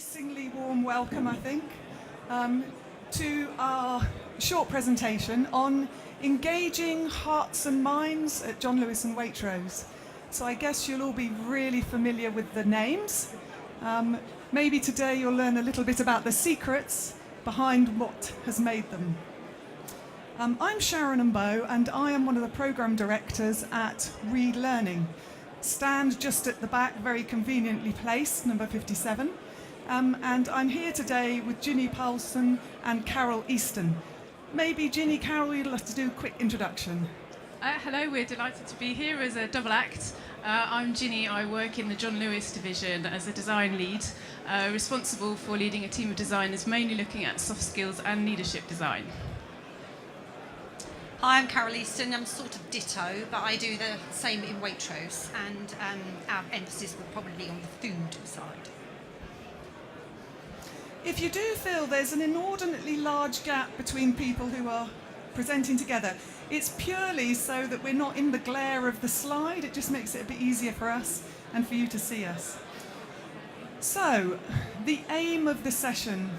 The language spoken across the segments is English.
increasingly warm welcome, I think, to our short presentation on engaging hearts and minds at John Lewis and Waitrose. So I guess you'll all be really familiar with the names. Maybe today you'll learn a little bit about the secrets behind what has made them. I'm Sharon Mbow, and I am one of the programme directors at Read Learning. Stand just at the back, very conveniently placed, number 57. And I'm here today with Ginny Powlson and Carol Easton. Maybe Ginny, Carol, you'd like to do a quick introduction. Hello, we're delighted to be here as a double act. I'm Ginny. I work in the John Lewis division as a design lead, responsible for leading a team of designers mainly looking at soft skills and leadership design. Hi, I'm Carol Easton. I'm sort of ditto, but I do the same in Waitrose, and our emphasis will probably be on the food side. If you do feel there's an inordinately large gap between people who are presenting together, it's purely so that we're not in the glare of the slide. It just makes it a bit easier for us and for you to see us. So, the aim of the session.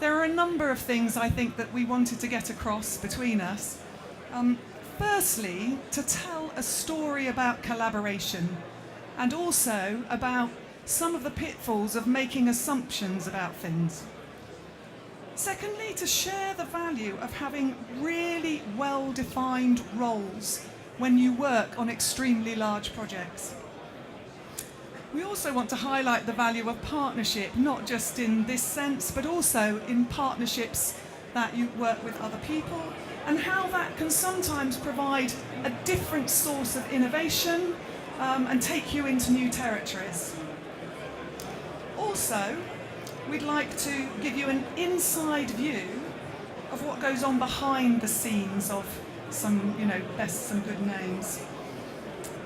There are a number of things I think that we wanted to get across between us. Firstly, to tell a story about collaboration and also about some of the pitfalls of making assumptions about things. Secondly, to share the value of having really well-defined roles when you work on extremely large projects. We also want to highlight the value of partnership, not just in this sense, but also in partnerships that you work with other people, and how that can sometimes provide a different source of innovation and take you into new territories. Also, we'd like to give you an inside view of what goes on behind the scenes of some good names.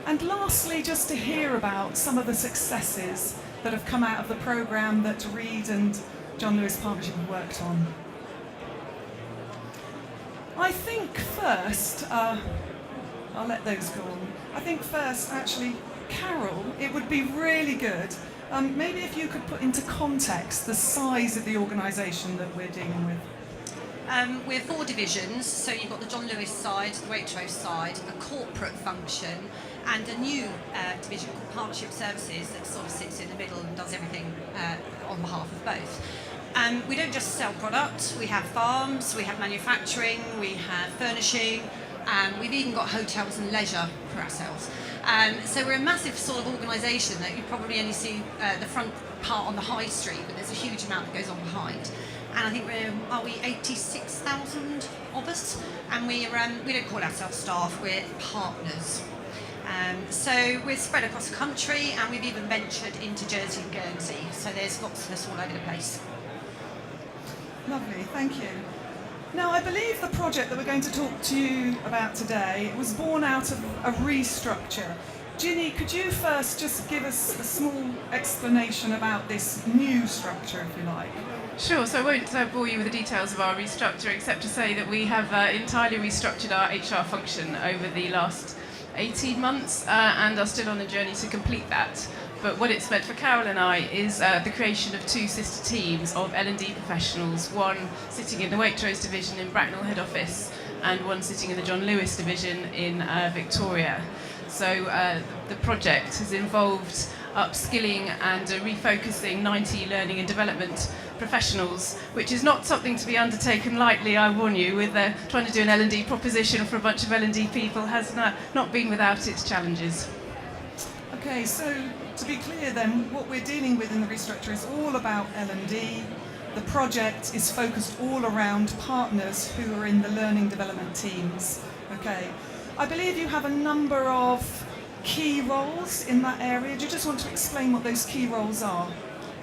And lastly, just to hear about some of the successes that have come out of the programme that Reed and John Lewis Partnership have worked on. I think first, I'll let those go on. I think first, actually, Carol, it would be really good, maybe if you could put into context the size of the organisation that we're dealing with. We're 4 divisions, so you've got the John Lewis side, the Waitrose side, a corporate function, and a new division called Partnership Services that sort of sits in the middle and does everything on behalf of both. We don't just sell product, we have farms, we have manufacturing, we have furnishing, we've even got hotels and leisure for ourselves. So we're a massive sort of organisation that you probably only see the front part on the high street, but there's a huge amount that goes on behind. And I think we 86,000 of us, and we don't call ourselves staff, we're partners. So we're spread across the country, and we've even ventured into Jersey and Guernsey, so there's lots of us all over the place. Lovely, thank you. Now, I believe the project that we're going to talk to you about today was born out of a restructure. Ginny, could you first just give us a small explanation about this new structure, if you like? Sure, so I won't bore you with the details of our restructure, except to say that we have entirely restructured our HR function over the last 18 months and are still on a journey to complete that. But what it's meant for Carol and I is the creation of 2 sister teams of L&D professionals, one sitting in the Waitrose division in Bracknell head office and one sitting in the John Lewis division in Victoria. So the project has involved upskilling and refocusing 90 learning and development professionals, which is not something to be undertaken lightly, I warn you, with trying to do an L&D proposition for a bunch of L&D people has not been without its challenges. Okay, so to be clear then, what we're dealing with in the restructure is all about L&D. The project is focused all around partners who are in the learning development teams. Okay, I believe you have a number of key roles in that area. Do you just want to explain what those key roles are?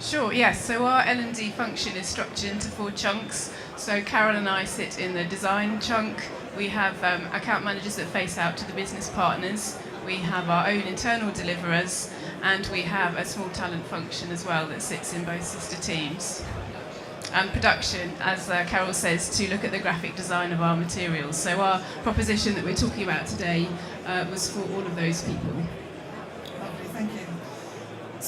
Sure, yes. So our L&D function is structured into 4 chunks. So Carol and I sit in the design chunk. We have account managers that face out to the business partners. We have our own internal deliverers, and we have a small talent function as well that sits in both sister teams. And production, as Carol says, to look at the graphic design of our materials. So our proposition that we're talking about today was for all of those people. Lovely, thank you.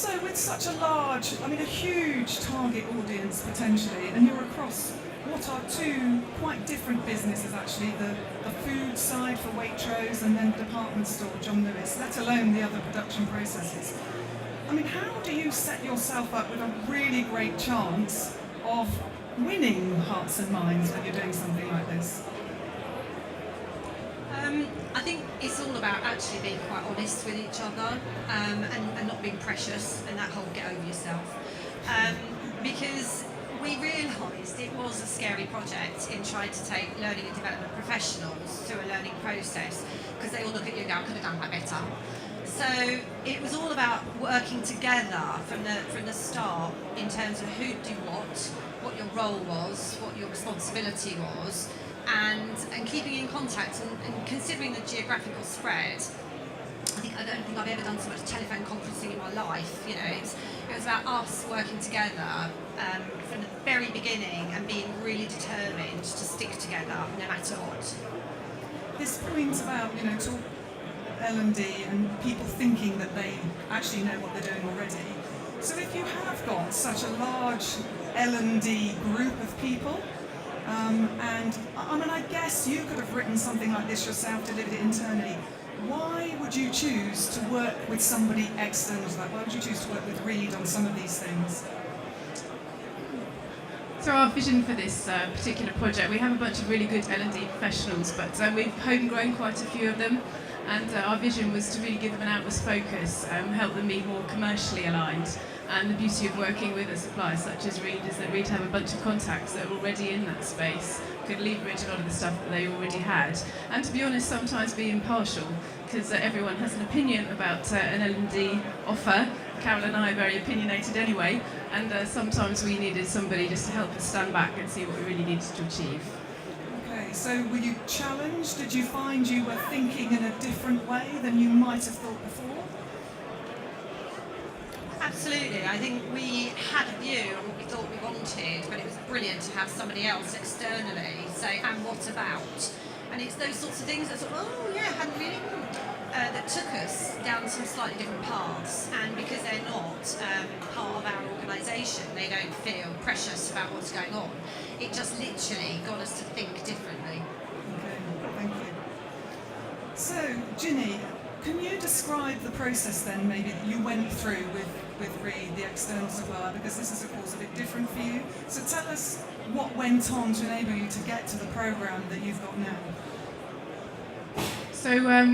So with such a large, I mean a huge target audience potentially, and you're across what are two quite different businesses actually, the food side for Waitrose and then the department store John Lewis, let alone the other production processes. I mean, how do you set yourself up with a really great chance of winning hearts and minds when you're doing something like this? I think it's all about actually being quite honest with each other, and not being precious, and that whole get over yourself. Because we realised it was a scary project in trying to take learning and development professionals through a learning process, because they all look at you and go, I could have done that better. So it was all about working together from the start in terms of who do what your role was, what your responsibility was, and keeping in contact and considering the geographical spread. I don't think I've ever done so much telephone conferencing in my life. You know, it was about us working together from the very beginning and being really determined to stick together no matter what. This point about, you know, talk L&D and people thinking that they actually know what they're doing already. So if you have got such a large L&D group of people, and I mean, I guess you could have written something like this yourself, delivered it internally. Why would you choose to work with somebody external to that? Why would you choose to work with Reed on some of these things? So our vision for this particular project, we have a bunch of really good L&D professionals, but we've homegrown quite a few of them, and our vision was to really give them an outwards focus, help them be more commercially aligned. And the beauty of working with a supplier such as Reed is that Reed have a bunch of contacts that are already in that space, could leverage a lot of the stuff that they already had, and to be honest, sometimes be impartial, because everyone has an opinion about an L&D offer. Carol and I are very opinionated anyway, and sometimes we needed somebody just to help us stand back and see what we really needed to achieve. Okay, so were you challenged? Did you find you were thinking in a different way than you might have thought before? Absolutely. I think we had a view of what we thought we wanted, but it was brilliant to have somebody else externally say, and what about? And it's those sorts of things that sort of, oh yeah, hadn't really, that took us down some slightly different paths. And because they're not part of our organisation, they don't feel precious about what's going on. It just literally got us to think differently. Okay, thank you. So, Ginny, can you describe the process then, maybe, that you went through with Reed, the external supplier, because this is of course a bit different for you. So tell us what went on to enable you to get to the programme that you've got now. So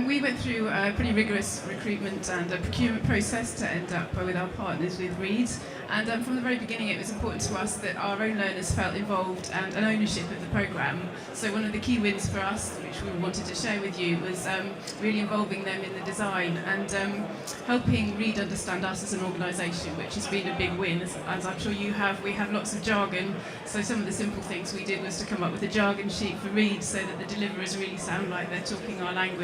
we went through a pretty rigorous recruitment and a procurement process to end up with our partners with Reed. And from the very beginning it was important to us that our own learners felt involved and an ownership of the programme. So one of the key wins for us, which we wanted to share with you, was really involving them in the design and helping Reed understand us as an organisation, which has been a big win. As I'm sure you have, we have lots of jargon, so some of the simple things we did was to come up with a jargon sheet for Reed so that the deliverers really sound like they're talking our language.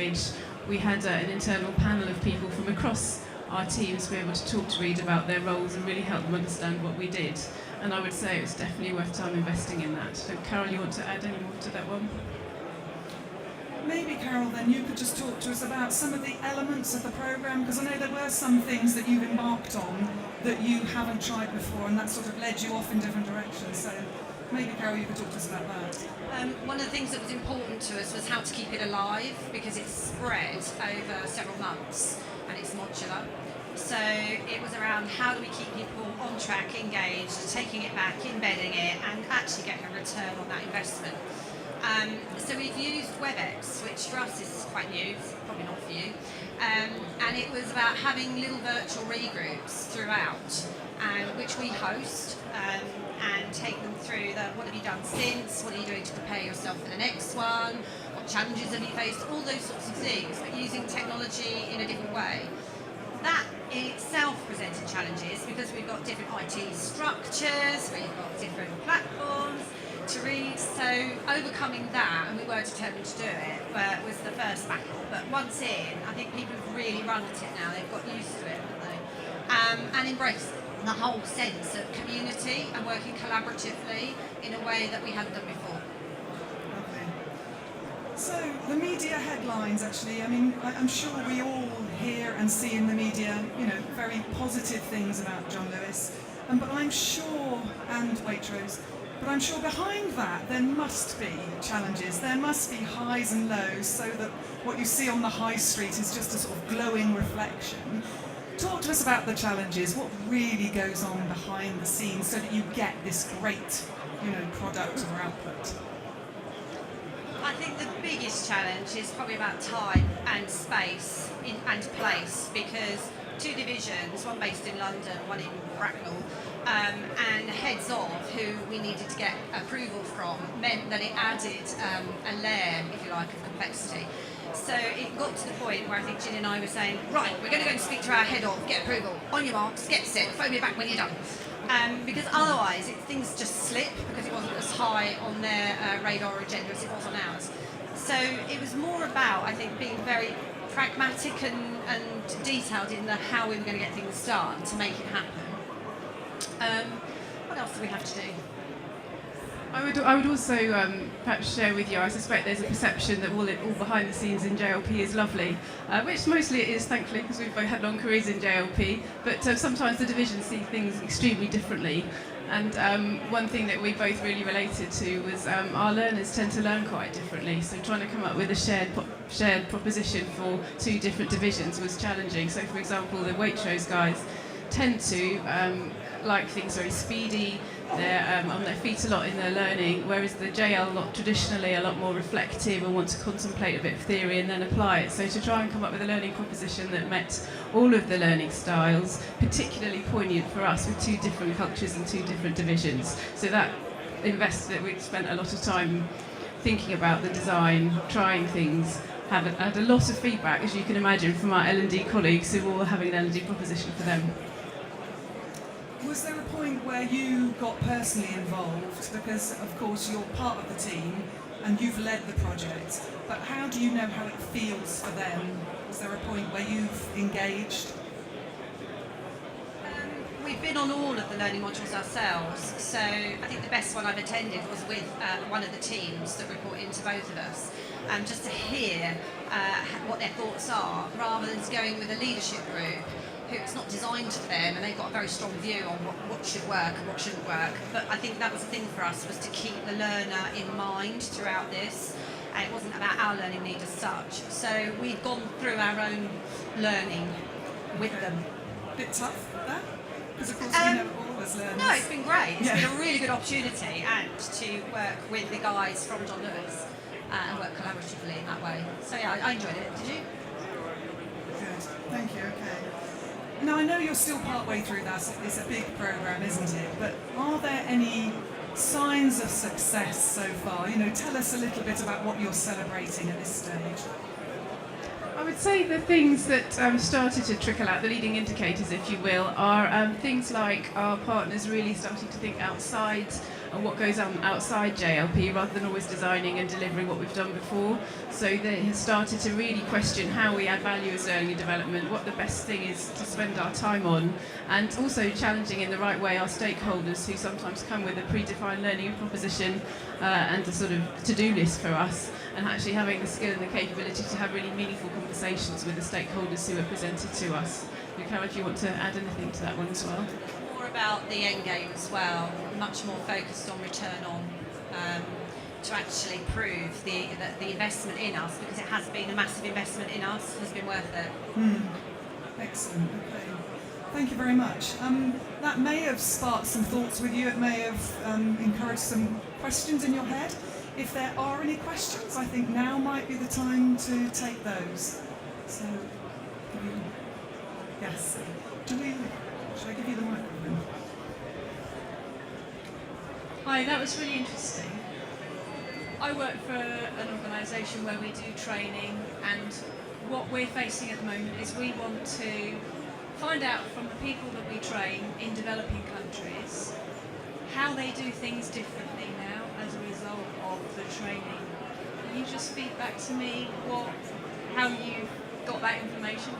We had an internal panel of people from across our teams to be able to talk to Reed about their roles and really help them understand what we did. And I would say it's definitely worth time investing in that. So Carol, you want to add any more to that one? Maybe, Carol, then you could just talk to us about some of the elements of the programme, because I know there were some things that you've embarked on that you haven't tried before, and that sort of led you off in different directions. So maybe, Carol, you could talk to us about that. One of the things that was important to us was how to keep it alive, because it's spread over several months and it's modular. So it was around how do we keep people on track, engaged, taking it back, embedding it, and actually getting a return on that investment. So we've used WebEx, which for us is quite new, probably not for you, and it was about having little virtual regroups throughout, which we host and take them through what have you done since, what are you doing to prepare yourself for the next one, what challenges have you faced, all those sorts of things, but using technology in a different way. That in itself presented challenges because we've got different IT structures, we've got different platforms to read, so overcoming that, and we were determined to do it, was the first battle. But once in, I think people have really run at it now, they've got used to it, haven't they? And embraced the whole sense of community and working collaboratively in a way that we hadn't done before. So the media headlines, actually, I mean, I'm sure we all hear and see in the media, very positive things about John Lewis. But I'm sure, and Waitrose, but I'm sure behind that there must be challenges. There must be highs and lows, so that what you see on the high street is just a sort of glowing reflection. Talk to us about the challenges. What really goes on behind the scenes so that you get this great, product or output? I think the biggest challenge is probably about time and space and place, because two divisions, one based in London, one in Bracknell, and heads of who we needed to get approval from, meant that it added a layer, if you like, of complexity. So it got to the point where I think Ginny and I were saying, right, we're going to go and speak to our head of, get approval, on your marks, get set, phone me back when you're done. Because otherwise things just slip, because it wasn't as high on their radar agenda as it was on ours. So it was more about, I think, being very pragmatic and detailed in how we were going to get things done to make it happen. What else do we have to do? I would also perhaps share with you, I suspect there's a perception that all behind the scenes in JLP is lovely, which mostly it is, thankfully, because we've both had long careers in JLP, but sometimes the divisions see things extremely differently. And one thing that we both really related to was our learners tend to learn quite differently, so trying to come up with a shared proposition for two different divisions was challenging. So for example, the Waitrose guys tend to like things very speedy, they're on their feet a lot in their learning, whereas the JL lot traditionally a lot more reflective and want to contemplate a bit of theory and then apply it. So to try and come up with a learning proposition that met all of the learning styles, particularly poignant for us with two different cultures and two different divisions. So that we'd spent a lot of time thinking about the design, trying things, had a lot of feedback, as you can imagine, from our L&D colleagues who were all having an L&D proposition for them. Was there a point where you got personally involved? Because, of course, you're part of the team and you've led the project, but how do you know how it feels for them? Was there a point where you've engaged? We've been on all of the learning modules ourselves, so I think the best one I've attended was with one of the teams that report into both of us, just to hear what their thoughts are, rather than going with a leadership group who it's not designed for them and they've got a very strong view on what should work and what shouldn't work. But I think that was the thing for us, was to keep the learner in mind throughout this. And it wasn't about our learning need as such. So we've gone through our own learning with them. Bit tough, that? Because of course we know all as learners. No, it's been great. It's been a really good opportunity, and to work with the guys from John Lewis and work collaboratively in that way. So yeah, I enjoyed it. Did you? Good. Thank you. Okay. Now, I know you're still part-way through that. It's a big programme, isn't it? But are there any signs of success so far? Tell us a little bit about what you're celebrating at this stage. I would say the things that started to trickle out, the leading indicators, if you will, are things like our partners really starting to think outside and what goes on outside JLP, rather than always designing and delivering what we've done before. So they have started to really question how we add value as learning and development, what the best thing is to spend our time on, and also challenging in the right way our stakeholders, who sometimes come with a predefined learning proposition and a sort of to-do list for us, and actually having the skill and the capability to have really meaningful conversations with the stakeholders who are presented to us. Carol, if you want to add anything to that one as well. More about the end game as well, much more focused on return on, to actually prove that the investment in us, because it has been a massive investment in us, has been worth it. Excellent. Okay. Thank you very much. That may have sparked some thoughts with you. It may have encouraged some questions in your head. If there are any questions, I think now might be the time to take those. So, yes. Should I give you the microphone? Hi, that was really interesting. I work for an organisation where we do training, and what we're facing at the moment is we want to find out from the people that we train in developing countries how they do things differently now as a result of the training. Can you just feed back to me how you got that information?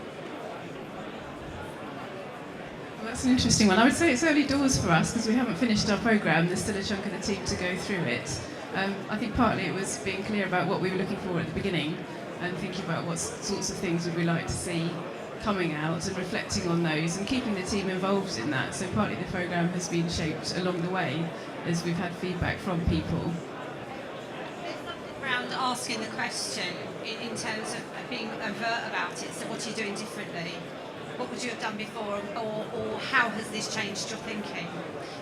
Well, that's an interesting one. I would say it's early doors for us because we haven't finished our programme. There's still a chunk of the team to go through it. I think partly it was being clear about what we were looking for at the beginning and thinking about what sorts of things would we like to see coming out and reflecting on those and keeping the team involved in that. So partly the programme has been shaped along the way as we've had feedback from people. Around asking the question in terms of being overt about it, so what are you doing differently? What would you have done before, or how has this changed your thinking?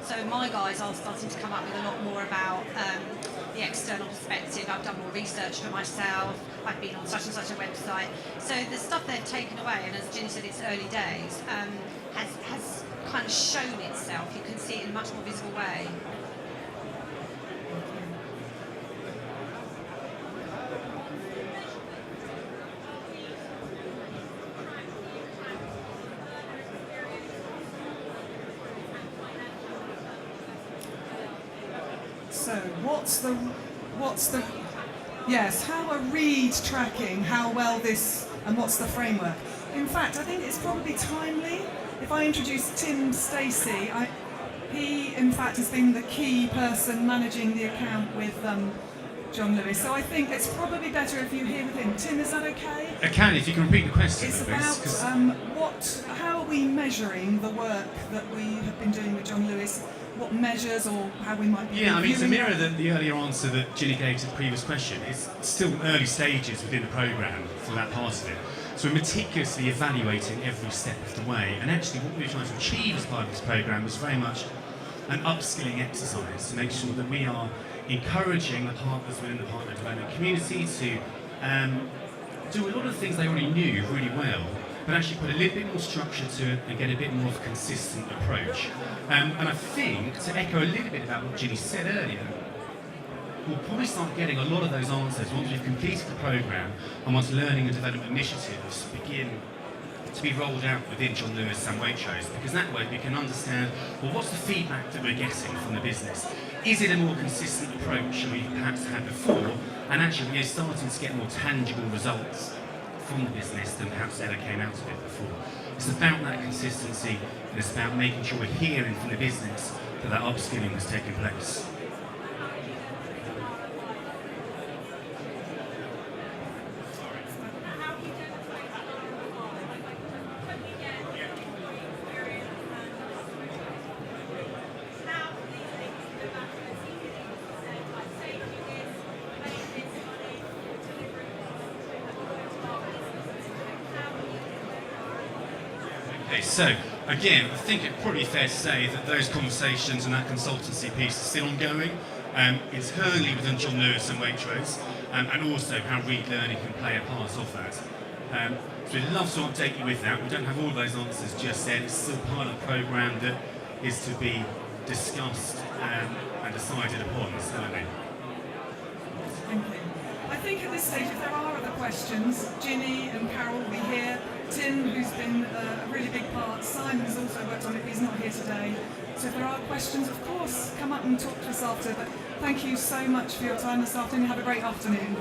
So my guys are starting to come up with a lot more about the external perspective. I've done more research for myself, I've been on such and such a website. So the stuff they've taken away, and as Ginny said, it's early days, has kind of shown itself. You can see it in a much more visible way. So yes, how are read tracking, how well this, and what's the framework? In fact, I think it's probably timely if I introduce Tim Stacey. He, in fact, has been the key person managing the account with John Lewis. So I think it's probably better if you hear with him. Tim, is that okay? I can, if you can repeat the question. It's please, about how are we measuring the work that we have been doing with John Lewis? What measures or how we might be Yeah, I mean, to mirror that? the earlier answer that Ginny gave to the previous question, it's still early stages within the programme for that part of it. So we're meticulously evaluating every step of the way, and actually what we're trying to achieve as part of this programme is very much an upskilling exercise to make sure that we are encouraging the partners within the partner development community to do a lot of things they already knew really well, but actually put a little bit more structure to it and get a bit more of a consistent approach. And I think, to echo a little bit about what Ginny said earlier, we'll probably start getting a lot of those answers once we've completed the programme and once learning and development initiatives begin to be rolled out within John Lewis and Waitrose, because that way we can understand, well, what's the feedback that we're getting from the business? Is it a more consistent approach than we perhaps had before? And actually we're starting to get more tangible results from the business than perhaps ever came out of it before. It's about that consistency, and it's about making sure we're hearing from the business that upskilling has taken place. Okay, so again, I think it's probably fair to say that those conversations and that consultancy piece is still ongoing, internally within John Lewis and Waitrose, and also how Read Learning can play a part of that. So we'd love to update you with that. We don't have all those answers just yet. It's still part of the programme that is to be discussed and decided upon, certainly. Thank you. I think at this stage, if there are other questions, Ginny and Carol will be here. Tim, who's been a really big part, Simon has also worked on it, he's not here today. So if there are questions, of course, come up and talk to us after. But thank you so much for your time this afternoon. Have a great afternoon.